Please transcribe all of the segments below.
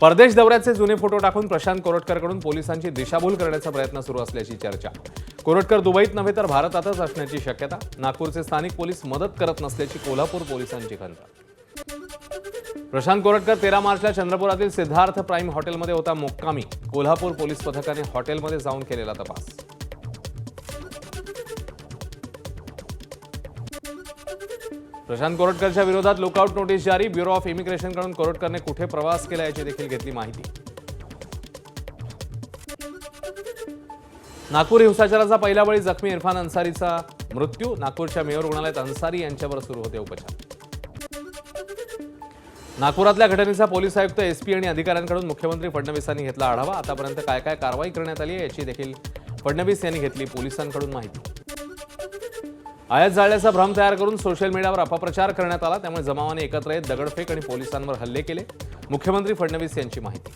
परदेश दौऱ्याचे जुने फोटो टाकून प्रशांत कोरटकरकडून पोलिसांची दिशाभूल करण्याचा प्रयत्न सुरू असल्याची चर्चा। कोरटकर दुबईत नव्हे तर भारतातच असण्याची शक्यता। नागपूरचे स्थानिक पोलीस मदत करत नसल्याची कोल्हापूर पोलिसांची खंत। प्रशांत कोरटकर 13 मार्चला चंद्रपुरातील सिद्धार्थ प्राइम हॉटेलमध्ये होता मुक्कामी। कोल्हापूर पोलीस पथकाने हॉटेलमध्ये जाऊन केलेला तपास। प्रशांत कोरटकरच्या विरोधात लुकआउट नोटीस जारी। ब्युरो ऑफ इमिग्रेशनकडून कोरटकरने कुठे प्रवास केला याची देखील घेतली माहिती। नागपूर हिंसाचाराचा पहिला बळी जखमी इरफान अन्सारीचा मृत्यू। नागपूरच्या मेयर रुग्णालयात अन्सारी यांच्यावर सुरू होते उपचार। नागपुरातल्या घटनेचा पोलीस आयुक्त एसपी आणि अधिकाऱ्यांकडून मुख्यमंत्री फडणवीसांनी घेतला आढावा। आतापर्यंत काय काय कारवाई करण्यात आली आहे याची देखील फडणवीस यांनी घेतली पोलिसांकडून माहिती। आयात जाळल्याचा भ्रम तयार करून सोशल मीडियावर अपप्रचार करण्यात आला, त्यामुळे जमावाने एकत्र येत दगडफेक आणि पोलिसांवर हल्ले केले। मुख्यमंत्री फडणवीस यांची माहिती।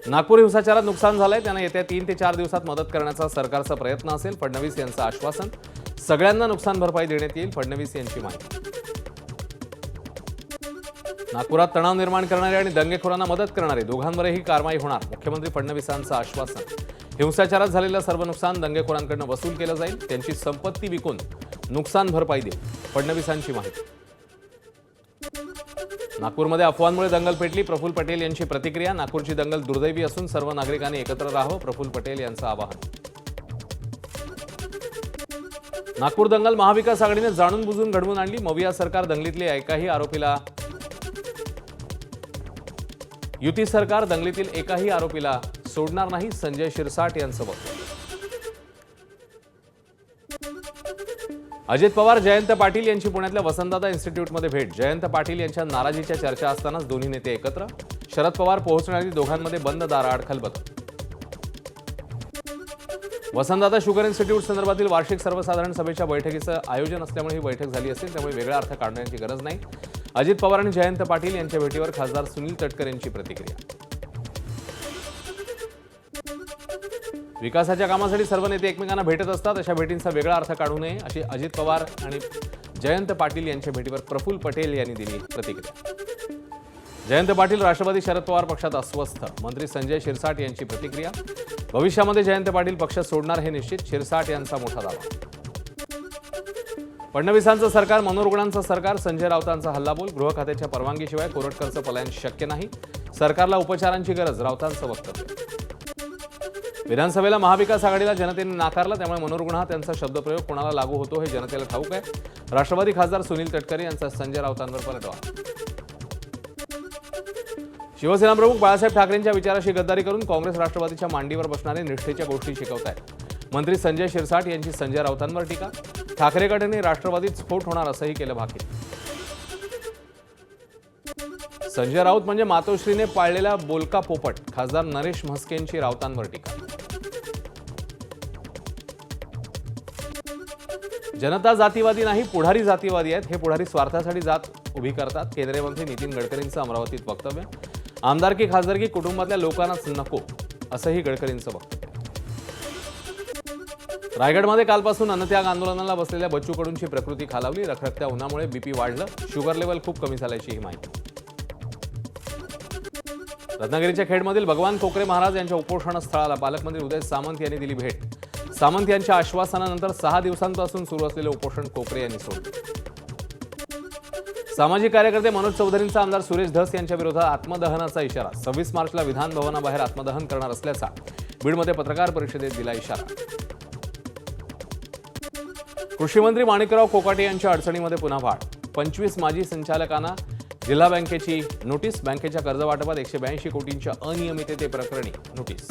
नागपूर हिंसाचारात नुकसान झालंय, त्यांना येत्या 3 ते 4 दिवसात मदत करण्याचा सरकारचा प्रयत्न असेल। फडणवीस यांचं आश्वासन। सगळ्यांना नुकसान भरपाई देण्यात येईल। फडणवीस यांची माहिती। नागपुरात तणाव निर्माण करणारे आणि दंगेखोरांना मदत करणारे दोघांवरही कारवाई होणार। मुख्यमंत्री फडणवीसांचं आश्वासन। हिंसाचारात झालेलं सर्व नुकसान दंगेखोरांकडून वसूल केलं जाईल। त्यांची संपत्ती विकून नुकसान भरपाई देईल। फडणवीसांची माहिती। नागपूरमध्ये अफवांमुळे दंगल पेटली। प्रफुल्ल पटेल यांची प्रतिक्रिया। नागपूरची दंगल दुर्दैवी असून सर्व नागरिकांनी एकत्र राहावं, प्रफुल्ल पटेल यांचं आवाहन। नागपूर दंगल महाविकास आघाडीने जाणून बुजून घडवून आणली। मविया सरकार दंगलीतले एकाही आरोपीला युती सरकार दंगलीतील एकाही आरोपीला सोडणार नाही, संजय शिरसाट यांचं वक्तव्य। अजित पवार जयंत पाटील यांची पुण्यातल्या वसंतदादा इन्स्टिट्यूटमध्ये भेट। जयंत पाटील यांच्या नाराजीच्या चर्चा असतानाच दोन्ही नेते एकत्र। शरद पवार पोहोचण्याआधी दोघांमध्ये बंद दाराआड खलबत। वसंतदादा शुगर इन्स्टिट्यूट संदर्भातील वार्षिक सर्वसाधारण सभेच्या बैठकीचं आयोजन असल्यामुळे ही बैठक झाली असेल, त्यामुळे वेगळा अर्थ काढण्याची गरज नाही। अजित पवार आणि जयंत पाटील यांच्या भेटीवर खासदार सुनील तटकरे यांची प्रतिक्रिया। विकासाच्या कामासाठी सर्व नेते एकमेकांना भेटत असतात, अशा भेटींचा वेगळा अर्थ काढू नये अशी अजित पवार आणि जयंत पाटील यांच्या भेटीवर प्रफुल्ल पटेल यांनी दिली प्रतिक्रिया। जयंत पाटील राष्ट्रवादी शरद पवार पक्षात अस्वस्थ। मंत्री संजय शिरसाट यांची प्रतिक्रिया। भविष्यामध्ये जयंत पाटील पक्ष सोडणार हे निश्चित, शिरसाट यांचा मोठा दावा। फडणवीसांचं सरकार मनोरुग्णांचं सरकार। संजय राऊतांचा हल्लाबोल। गृह खात्याच्या परवानगीशिवाय कोरटकरचं पलायन शक्य नाही। सरकारला उपचारांची गरज, राऊतांचं वक्तव्य। विधानसभेला महाविकास आघाडीला जनतेने नाकारलं, त्यामुळे मनोरुग्ण हा त्यांचा शब्दप्रयोग कोणाला लागू होतो हे जनतेला ठाऊक आहे। राष्ट्रवादी खासदार सुनील तटकरे यांचा संजय राऊतांवर पलटवार। शिवसेना प्रमुख बाळासाहेब ठाकरेंच्या विचाराशी गद्दारी करून काँग्रेस राष्ट्रवादीच्या मांडीवर बसणारे निष्ठेच्या गोष्टी शिकवत आहेत। मंत्री संजय शिरसाट यांची संजय राऊतांवर टीका। ठाकरे गटाने राष्ट्रवादीत स्फोट होणार असंही केलं भाकीत। संजय राऊत म्हणजे मातोश्रीने पाळलेला बोलका पोपट। खासदार नरेश म्हस्केंची राऊतांवर टीका। जनता जातीवादी नाही, पुढारी जातीवादी आहेत। हे पुढारी स्वार्थासाठी जात उभी करतात। केंद्रीय मंत्री नितीन गडकरींचं अमरावतीत वक्तव्य। आमदारकी खासदारकी कुटुंबातल्या लोकांनाच नको असंही गडकरींचं वक्तव्य। रायगडमध्ये कालपासून अन्नत्याग आंदोलनाला बसलेल्या बच्चू कडूंची प्रकृती खालावली। रखरखत्या उन्हामुळे बीपी वाढलं, शुगर लेवल खूप कमी झाल्याची ही माहिती। रत्नागिरीच्या खेडमधील भगवान कोकरे महाराज यांच्या उपोषण स्थळाला पालकमंत्री उदय सामंत यांनी दिली भेट। सामंत यांच्या आश्वासनानंतर 6 दिवसांपासून सुरू असलेले उपोषण कोकरे यांनी सोडले। सामाजिक कार्यकर्ते मनोज चौधरींचा आमदार सुरेश धस यांच्या विरोधात आत्मदहनाचा इशारा। 26 मार्चला विधान भवनाबाहेर आत्मदहन करणार असल्याचा बीडमध्ये पत्रकार परिषदेत दिला इशारा। कृषी मंत्री माणिकराव कोकाटे यांच्या अडचणीमध्ये पुन्हा वाढ। 25 माजी संचालकांना जिल्हा बँकेची नोटीस। बँकेच्या कर्जवाटपात 182 कोटींच्या अनियमिततेप्रकरणी नोटीस।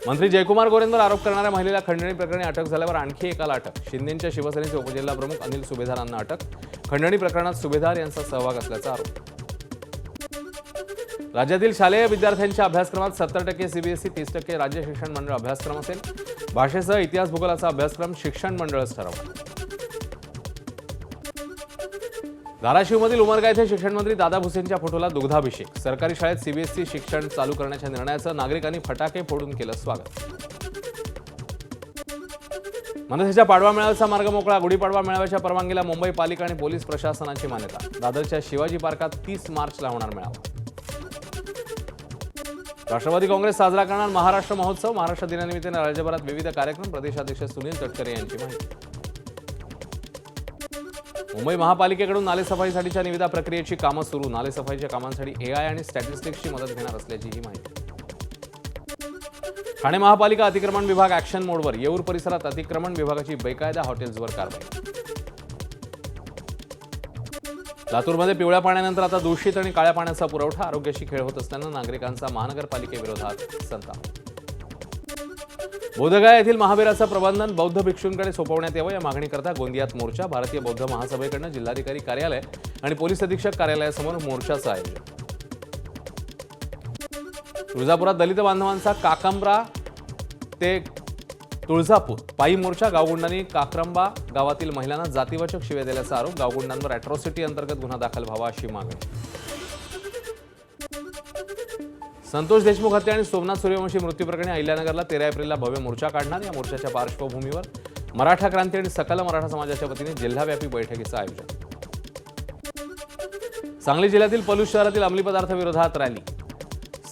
मंत्री जयकुमार गोरेंवर आरोप करणाऱ्या महिलेला खंडणी प्रकरणी अटक झाल्यावर आणखी एकाला अटक। शिंदेच्या शिवसेनेचे उपजिल्हा प्रमुख अनिल सुभेदारांना अटक। खंडणी प्रकरणात सुभेदार यांचा सहभाग असल्याचा आरोप। राज्यातील शालेय विद्यार्थ्यांच्या अभ्यासक्रमात 70% सीबीएसई, 30% राज्य शिक्षण मंडळ अभ्यासक्रम असेल। भाषेसह इतिहास भूगोलाचा अभ्यासक्रम शिक्षण मंडळच ठरवणार। धाराशिवमधील उमरगा येथे शिक्षण मंत्री दादा भुसेंच्या फोटोला दुग्धाभिषेक। सरकारी शाळेत सीबीएसई शिक्षण चालू करण्याच्या निर्णयाचं नागरिकांनी फटाके फोडून केलं स्वागत। मनसेच्या पाडवा मेळाव्याचा मार्ग मोकळा. गुढीपाडवा मेळाव्याच्या परवानगीला मुंबई पालिका आणि पोलीस प्रशासनाची मान्यता. दादरच्या शिवाजी पार्कात 30 मार्चला होणार मेळावा. राष्ट्रवादी काँग्रेस साजरा करणार महाराष्ट्र महोत्सव. महाराष्ट्र दिनानिमित्ताने राज्यभरात विविध कार्यक्रम. प्रदेशाध्यक्ष सुनील तटकरे यांची माहिती. मुंबई महापालिकेकडून नालेसफाईसाठीच्या निविदा प्रक्रियेची कामं सुरू. नालेसफाईच्या कामांसाठी AI आणि स्टॅटिस्टिक्सची मदत घेणार असल्याची ही माहिती. ठाणे महापालिका अतिक्रमण विभाग ऍक्शन मोडवर. येऊर परिसरात अतिक्रमण विभागाची बेकायदा हॉटेल्सवर कारवाई. लातूरमध्ये पिवळ्या पाण्यानंतर आता दूषित आणि काळ्या पाण्याचा पुरवठा. आरोग्याशी खेळ होत असल्यानं नागरिकांचा महानगरपालिकेविरोधात संताप. बोधगया येथील महावीराचं प्रबंधन बौद्ध भिक्षूंकडे सोपवण्यात यावं या मागणीकरता गोंदियात मोर्चा. भारतीय बौद्ध महासभेकडनं जिल्हाधिकारी कार्यालय आणि पोलीस अधीक्षक कार्यालयासमोर मोर्चाचं आयोजन. तुळजापुरात दलित बांधवांचा काक्रंबा ते तुळजापूर पायी मोर्चा. गावगुंडांनी काक्रंबा गावातील महिलांना जातीवाचक शिव्या दिल्याचा आरोप. गावगुंडांवर अॅट्रॉसिटी अंतर्गत गुन्हा दाखल व्हावा अशी मागणी. संतोष देशमुख हत्या आणि सोमनाथ सूर्यवंशी मृत्यू प्रकरणी अहिल्यानगरला 13 एप्रिलला भव्य मोर्चा काढणार. या मोर्चाच्या पार्श्वभूमीवर मराठा क्रांती आणि सकल मराठा समाजाच्या वतीने जिल्हाव्यापी बैठकीचं आयोजन. सांगली जिल्ह्यातील पलूस शहरातील अंमली पदार्थ विरोधात रॅली.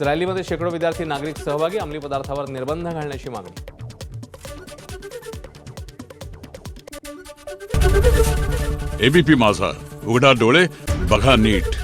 रॅलीमध्ये शेकडो विद्यार्थी नागरिक सहभागी. अंमली पदार्थावर निर्बंध घालण्याची मागणी. एबीपी माझा, उघडा डोळे बघा नीट.